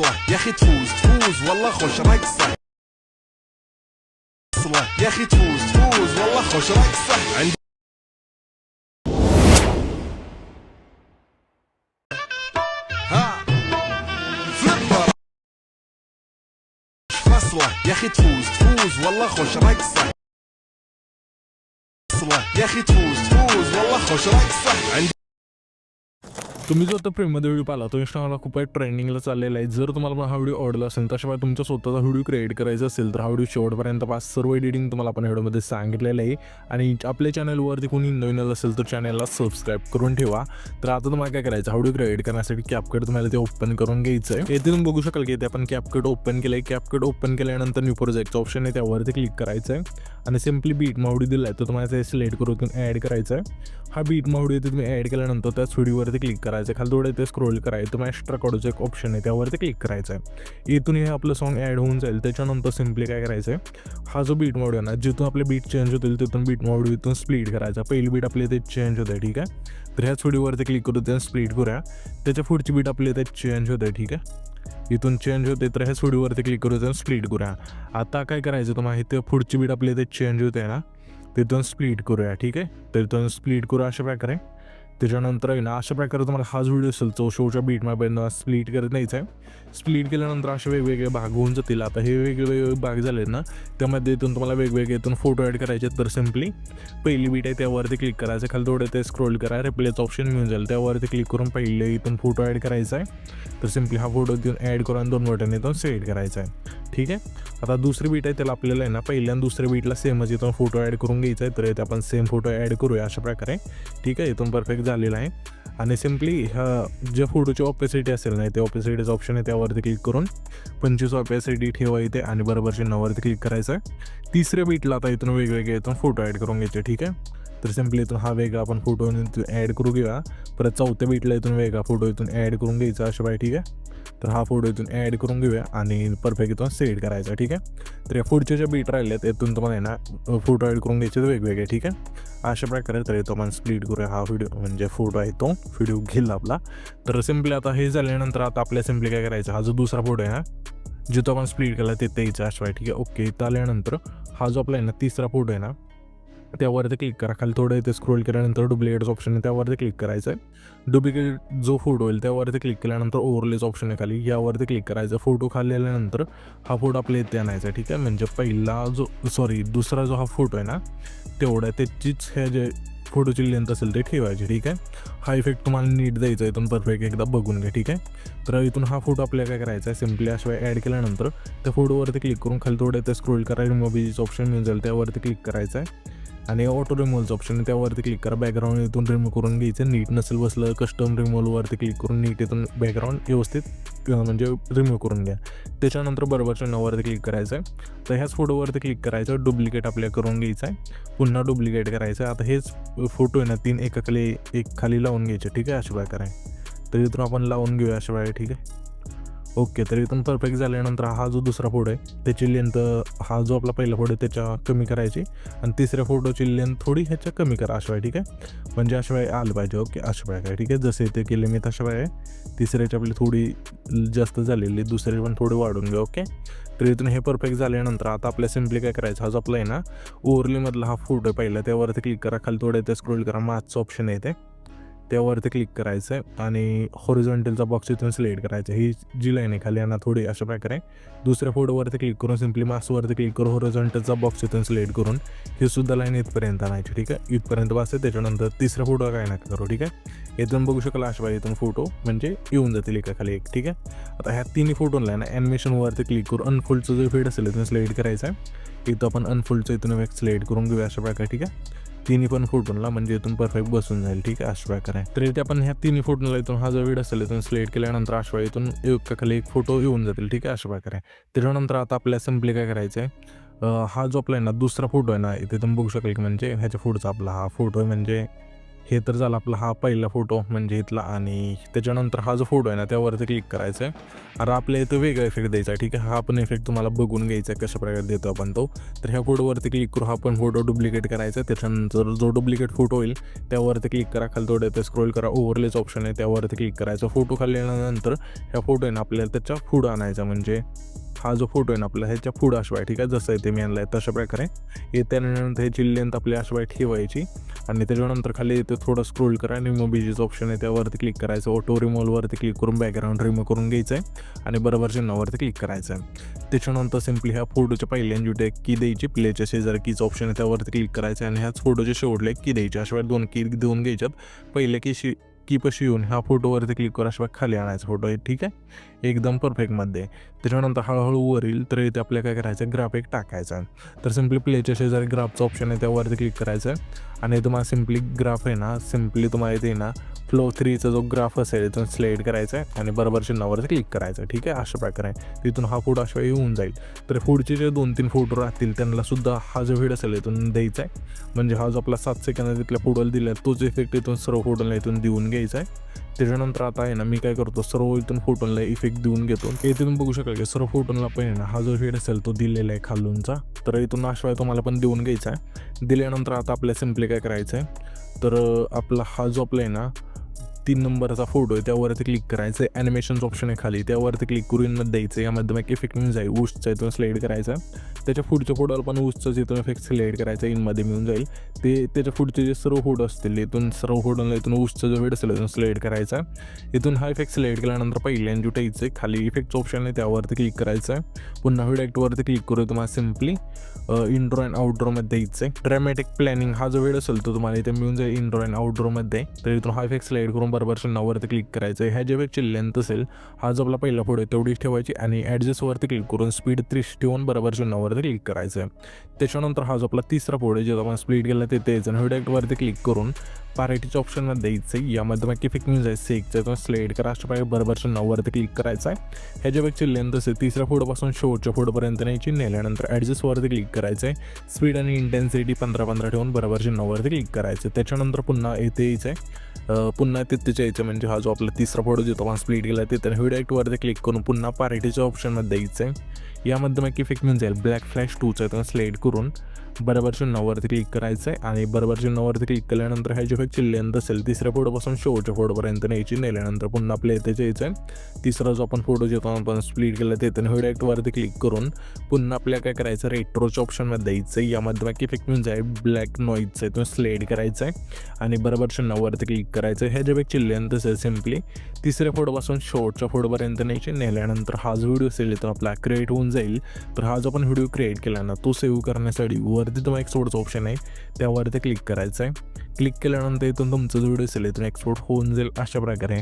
فصلة يا اخي تفوز والله خوش رقصة يا اخي تفوز والله خوش رقصة عندي ها فليبر فصلة يا اخي تفوز والله خوش رقصة يا اخي تفوز والله خوش رقصة عندي तुम्ही जो आता प्रेममध्ये व्हिडिओ पाहिला तो इंस्टाग्रामला खूप ट्रेंडिंगला चाललेला आहे. जर तुम्हाला हा व्हिडिओ आवडला असेल तर शिवाय तुमचा स्वतःचा व्हिडिओ क्रिएट करायचा असेल तर हा व्हिडिओ शेवटपर्यंत पास. सर्व एडिटिंग तुम्हाला आपण व्हिडिओमध्ये सांगितलेलं आहे. आणि आपल्या चॅनलवरती कोणी नवीन असेल तर चॅनलला सबस्क्राईब करून ठेवा. तर आता तुम्हाला काय करायचं, व्हिडिओ क्रिएट करण्यासाठी कॅपकट तुम्हाला ते ओपन करून घ्यायचं आहे. येथे तुम्ही बघू शकाल की ते आपण कॅपकट ओपन केलं आहे. कॅपकट ओपन केल्यानंतर न्यू प्रोजेक्टचं ऑप्शन आहे त्यावरती क्लिक करायचं आहे आणि सिम्पली बीट मावडी दिला आहे तर तुम्हाला ते सिलेक्ट करून ॲड करायचं आहे. हा बीट मावडी येथे तुम्ही ॲड केल्यानंतर त्याच व्हिडिओवरती क्लिक करायचं आहे. खाली थोडं ते स्क्रोल करायचं, तुम्हाला एक्स्ट्रा कडूचं एक ऑप्शन आहे त्यावरती क्लिक करायचं आहे. इथून हे आपलं सॉन्ग ॲड होऊन जाईल. त्याच्यानंतर सिम्पली काय करायचं आहे, हा जो बीट मावडी आहे ना जिथून आपले बीट चेंज होतील तिथून बीट मावडी इथून स्प्लिट करायचा. पहिली बीट आपली ते चेंज होते, ठीक आहे. तर ह्याच व्हिडिओवरती क्लिक करू त्या स्प्लिट करूया. त्याच्या पुढची बीट आपली ते चेंज होते, ठीक आहे. इथून चेंज होते तर ह्याच व्हिडिओवरती क्लिक करू त्या स्प्लिट करूया. आता काय करायचं तुम्हाला, इथे पुढची बीट आपली ते चेंज होते ना तिथून स्प्लिट करूया, ठीक आहे. तर इथून स्प्लिट करूया अशा प्रकारे. त्याच्यानंतर आहे ना अशा प्रकारे तुम्हाला हाच व्हिडिओ असेल तो शोच्या बीटमध्ये स्प्लिट करत न्यायचा आहे. स्प्लिट केल्यानंतर असे वेगवेगळे भाग होऊन जातील. आता हे वेगवेगळे भाग झाले ना त्यामध्ये इथून तुम्हाला वेगवेगळे इथून फोटो ॲड करायचे. तर सिम्पली पहिली बीट आहे त्यावरती क्लिक करायचं, खाली थोडं ते स्क्रोल करा, रिप्लेचं ऑप्शन मिळून जाईल त्यावरती क्लिक करून पहिले इथून फोटो ॲड करायचा आहे. तर सिम्पली हा फोटो इथून ॲड करून 2 बटन इथून सेट करायचा आहे, ठीक आहे. आता दुसरी बीट आहे त्याला आपल्याला आहे ना पहिल्या आणि दुसऱ्या बीटला सेमच इथून फोटो ॲड करून घ्यायचा आहे. तर इथे आपण सेम फोटो ॲड करूया अशा प्रकारे, ठीक आहे. इथून परफेक्ट झालेला आहे. आणि सिम्पली ह्या ज्या फोटोची ऑपेसिटी असेल ना ते ऑपेसिटीचं ऑप्शन आहे त्यावरती क्लिक करून 25 ऑपेसिटी ठेवा इथे आणि बरोबर चिन्हावरती क्लिक करायचं आहे. तिसऱ्या बीटला आता इथून वेगवेगळे इथून फोटो ॲड करून घ्यायचे, ठीक आहे. तर सिम्पली इथून हा वेगळा आपण फोटो ॲड करू घेऊया. परत चौथ्या बीटला इथून वेगळा फोटो इथून ॲड करून घ्यायचा अशा बाय, ठीक आहे. तर हा फोटो इथून ॲड करून घेऊया आणि परफेक्ट इथून सेट करायचा, ठीक आहे. तर या पुढच्या ज्या बीट राहिल्यात इथून तुम्हाला आहे ना फोटो ॲड करून घ्यायचे वेगवेगळे, ठीक आहे. अशा प्रकारे तर तो आपण स्प्लिट करूया. हा व्हिडिओ म्हणजे फोटो आहे तो व्हिडिओ घेईल आपला. तर सिम्पली आता हे झाल्यानंतर आता आपल्या सिम्पली काय करायचं, हा जो दुसरा फोटो आहे ना जिथं आपण स्प्लिट केला तिथे यायचा अशा, ठीक आहे. ओके, इथं आल्यानंतर हा जो आपला आहे ना तिसरा फोटो आहे ना त्यावरती क्लिक करा. खाली थोडं इथे स्क्रोल केल्यानंतर डुप्लिकेटचं ऑप्शन आहे त्यावरती क्लिक करायचं आहे. डुप्लिकेट जो फोटो होईल त्यावरती क्लिक केल्यानंतर ओव्हरलेचं ऑप्शन आहे खाली यावरती क्लिक करायचं. फोटो खाली आल्यानंतर हा फोटो आपल्या इथे आणायचा, ठीक आहे. म्हणजे पहिला दुसरा जो हा फोटो आहे ना तेवढा त्याचीच ह्या जे फोटोची लेंथ असेल ते ठेवायची, ठीक आहे. हा इफेक्ट तुम्हाला नीट द्यायचा इथून परफेक्ट एकदा बघून घ्या, ठीक आहे. तर इथून हा फोटो आपल्याला काय करायचा आहे, सिम्पली अशा ॲड केल्यानंतर त्या फोटोवरती क्लिक करून खाली थोडं इथे स्क्रोल करा, रिमूव्हचं ऑप्शन मिळून जाईल त्यावरती क्लिक करायचं आहे. आणि ऑटो रिमूव्हचं ऑप्शन आहे त्यावरती क्लिक करा. बॅकग्राऊंड इथून रिमूव्ह करून घ्यायचं, नीट नसेल बसलं कस्टम रिमूव्हवरती क्लिक करून नीट इथून बॅकग्राऊंड व्यवस्थित म्हणजे रिमूव्ह करून घ्या. त्याच्यानंतर बरोबरच्या नावावरती क्लिक करायचं आहे. तर ह्याच फोटोवरती क्लिक करायचं, डुप्लिकेट आपल्या करून घ्यायचं आहे, पुन्हा डुप्लिकेट करायचं आहे. आता हेच फोटो आहे ना 3 एकाखाली एक खाली लावून घ्यायचे, ठीक आहे. अशा प्रकारे तर इथून आपण लावून घेऊया अशा वेळी, ठीक आहे. ओके, तर इथून परफेक्ट झाल्यानंतर हा जो दुसरा फोटो आहे त्याची लेंथ हा जो आपला पहिला फोटो आहे त्याच्या कमी करायची आणि तिसऱ्या फोटोची लेंथ थोडी ह्याच्या कमी करा अशा वेळी, ठीक आहे. म्हणजे अशा वेळी आलं पाहिजे. ओके, अशा वेळी काय, ठीक आहे. जसे ते केले मी तशा वेळी तिसऱ्याची आपली थोडी जास्त झालेली, दुसरे पण थोडी वाढून घ्या. ओके, तर इथून हे परफेक्ट झाल्यानंतर आता आपल्या सिम्पली काय करायचं, हा जो आपला आहे ना ओव्हरलीमधला हा फोटो आहे पहिला त्यावरती क्लिक करा. खाली थोडं ते स्क्रोल करा, मागचं ऑप्शन आहे ते त्यावरती क्लिक करायचं आहे आणि हॉरिझॉन्टलचा बॉक्स इथून सिलेक्ट करायचा. ही जी लाईन आहे खाली यांना थोडी अशा प्रकारे दुसऱ्या फोटोवरती क्लिक करून सिम्पली मास्कवरती क्लिक करून हॉरिझॉन्टलचा बॉक्स इथून सिलेक्ट करून ही सुद्धा लाईन इथपर्यंत आणायची, ठीक आहे. इथपर्यंत बसते. त्याच्यानंतर तिसरा फोटो काय नका करू, ठीक आहे. इथून बघू शकाल अशा वेळी इथून फोटो म्हणजे येऊन जातील एका खाली एक, ठीक आहे. आता ह्या तिन्ही फोटोला ना ॲनिमेशनवरती क्लिक करून अनफोल्डचं जो फीड असेल इथून सिलेक्ट करायचं आहे. इथं आपण अनफोल्डचं इथून एक सिलेक्ट करून घेऊया अशा प्रकारे, ठीक आहे. तिन्ही पण फोटोला म्हणजे इथून परफेक्ट बसून जाईल, ठीक आहे. अशा प्रकारे तर इथे आपण ह्या तिन्ही फोटोला इथून हा जो व्हिडिओ असेल इथून सिलेक्ट केल्यानंतर अशा इथून एकाखाली एक फोटो येऊन जातील, ठीक आहे. अशा प्रकारे त्याच्यानंतर आता आपल्याला सिम्पली काय करायचं आहे, हा जो आपला आहे ना दुसरा फोटो आहे ना इथे तुम्ही बघू शकाल की म्हणजे ह्याच्या पुढचा आपला हा फोटो आहे म्हणजे हे तर झाला आपला हा पहिला फोटो म्हणजे इथला. आणि त्याच्यानंतर हा जो फोटो आहे ना त्यावरती क्लिक करायचा आहे. आता आपल्या इथं वेगळा इफेक्ट द्यायचा आहे, ठीक आहे. हा पण इफेक्ट तुम्हाला बघून घ्यायचा आहे कशा प्रकारे देतो आपण तो. तर ह्या फोटोवरती क्लिक करू, हा पण फोटो डुप्लिकेट करायचा आहे. त्याच्यानंतर जो डुप्लिकेट फोटो होईल त्यावरती क्लिक करा, खाली थोडं ते स्क्रोल करा, ओव्हरलेच ऑप्शन आहे त्यावरती क्लिक करायचं. फोटो खाली आल्यानंतर ह्या फोटो आहे ना आपल्याला त्याच्या पुढं आणायचा, म्हणजे हा जो फोटो आहे ना आपला ह्याच्या पुढं अशवाय, ठीक आहे. जसं आहे ते मी आणलं आहे तशा प्रकारे त्यानंतर ह्याची लेंथ आपली अशवाय ठेवायची. आणि त्याच्यानंतर खाली इथे थोडं स्क्रोल करा, रिमूव्ह बीजेस ऑप्शन आहे त्यावरती क्लिक करायचं. ऑटो रिमूव्हवरती क्लिक करून बॅकग्राऊंड रिमूव्ह करून घ्यायचं आहे आणि बरोबर चिन्हावरती क्लिक करायचं आहे. त्याच्यानंतर सिम्पली ह्या फोटोच्या पहिल्यांदा की द्यायची, प्लेच्या शेजारी कीचं ऑप्शन आहे त्यावरती क्लिक करायचं आहे आणि ह्याच फोटोच्या शेवटला की द्यायची. अशा 2 की देऊन घ्यायच्यात. पहिल्या कीपाशी येऊन ह्या फोटोवरती क्लिक करून अशा खाली आणायचा फोटो आहे, ठीक आहे. एकदम परफेक्टमध्ये. त्याच्यानंतर हळूहळू वरील तर इथे आपल्याला काय करायचं, ग्राफ एक टाकायचा. तर सिम्पली प्लेच्या शेजारी ग्राफचा ऑप्शन आहे त्यावरती क्लिक करायचं आहे आणि तुम्हाला सिम्पली ग्राफ आहे ना, सिम्पली तुम्हाला इथे ना फ्लो 3चा जो ग्राफ असेल इथून स्लाइड करायचा आहे आणि बरोबर चिन्हावरती क्लिक करायचं, ठीक आहे. अशा प्रकारे तिथून हा फोटो अशा येऊन जाईल. तर पुढचे जे 2-3 फोटो राहतील त्यांना सुद्धा हा जो व्हिडिओ असेल इथून द्यायचा आहे. म्हणजे हा जो आपला 7 सेकंद तिथल्या फोटोला दिला तोच इफेक्ट इथून सर्व फोटोला इथून देऊन घ्यायचा आहे. त्याच्यानंतर आता आहे ना मी काय करतो, सर्व इथून फोटोला इफेक्ट देऊन घेतो. इथे तुम्ही बघू शकाल की सर्व फोटोला पण आहे ना हा जो व्हिडिओ असेल तो दिलेला आहे खालूनचा. तर इथून अशा तुम्हाला पण देऊन घ्यायचा आहे. दिल्यानंतर आता आपल्याला सिम्पली काय करायचं आहे, तर आपला हा जो आपला आहे ना 3 नंबरचा फोटो आहे त्यावरती क्लिक करायचं आहे. ॲनिमेशन्स ऑप्शन आहे खाली त्यावरती क्लिक करून इनमध्ये द्यायचं. यामध्ये मग इफेक्ट मिळून जाईल, ऊसचा इथून स्लाइड करायचा. त्याच्या पुढच्या फोटोला पण ऊसचाच इथून इफेक्ट सिलेक्ट करायचा, इनमध्ये मिळून जाईल. ते त्याच्या पुढचे जे सर्व फोटो असतील इथून सर्व फोटोला इथून ऊसचा जो वेळ असेल इथून सिलेक्ट करायचा. इथून हा इफेक्ट सिलेक्ट केल्यानंतर पहिल्यांदा टाईचं आहे खाली इफेक्टचं ऑप्शन आहे त्यावरती क्लिक करायचं आहे. पुन्हा व्हिडिओवरती क्लिक करू, तुम्हाला सिम्पली इंट्रो अँड आउटरोमध्ये द्यायचं आहे. ड्रॅमॅटिक प्लॅनिंग हा जो वेळ असेल तो तुम्हाला इथे मिळून जाईल इंट्रो अँड आउटरोमध्ये. तर इथून हा इफेक्ट सिलेक्ट करून बरोबर चिन्हावरती क्लिक करायचं आहे. ह्या जे इफेक्टची लेंथ असेल हा जो आपला पहिला फोटो आहे तेवढीच ठेवायची आणि ॲडजस्टवरती क्लिक करून स्पीड 30 ठेवून बरोबर चिन्हावरती क्लिक करायचं आहे. त्याच्यानंतर हा जो आपला तिसरा फोटो आहे जो आपण स्प्लिट केला ते द्यायचं आणि व्हिडिओवरती क्लिक करून पार्टीच्या ऑप्शनमध्ये द्यायचं आहे. यामध्ये मग इफेक्ट मिळून जाईल सेकचं, तो स्लाइड करा अशा प्रकारे बरोबर चिन्हावरती क्लिक करायचं आहे. ह्या जे इफेक्टची लेंथ असेल तिसऱ्या फोटोपासून शेवटच्या फोटोपर्यंत न्यायची, नेल्यानंतर ॲडजस्टवरती क्लिक करायचं आहे. स्पीड आणि इंटेन्सिटी 15-15 ठेवून बरोबर चिन्हावरती क्लिक करायचं. त्याच्यानंतर पुन्हा इथे यायचं आहे, पुन्हा तिथेच यायचं म्हणजे हा जो आपला तिसरा फोटो जो आपण स्प्लिट केला तिथे व्हिडिओवरती क्लिक करून पुन्हा पार्टीच्या ऑप्शनमध्ये द्यायचं आहे. यामध्ये मग इफेक्ट मिळून जाईल ब्लॅक फ्लॅश 2चा इथून स्लाइड करून बरोबर चिन्हावरती क्लिक करायचं आहे आणि बरोबर चिन्हावरती क्लिक केल्यानंतर ह्याची इफेक्टची लेंथ असेल तिसऱ्या फोटोपासून शेवटच्या फोटोपर्यंत न्यायची, नेल्यानंतर पुन्हा आपल्या इथेच यायचं आहे. तिसरा जो आपण फोटो जेव्हा आपण स्प्लिट केला तिथे व्हिडिओवरती क्लिक करून पुन्हा आपल्याला काय करायचं, रेट्रोच्या ऑप्शनमध्ये द्यायचं आहे. यामध्ये मग इफेक्ट मिळून जाईल ब्लॅक नॉईजचा इथून स्लाइड करायचं आहे आणि बरोबर चिन्हावरती क्लिक करायचं आहे. ह्याच्या इफेक्टची लेंथ असेल सिम्पली तिसऱ्या फोटोपासून शेवटच्या फोटोपर्यंत न्यायची, नेल्यानंतर हा जो व्हिडिओ असेल इथून आपला क्रिएट होऊन जाईल. तर हा जो आपण व्हिडिओ क्रिएट केला ना तो सेव्ह करण्यासाठी वरती तुम्हाला एक्सपोर्टचा ऑप्शन आहे त्यावरती क्लिक करायचं आहे. क्लिक केल्यानंतर इथून तुमचा जो व्हिडिओ असेल इथून एक्सपोर्ट होऊन जाईल अशा प्रकारे.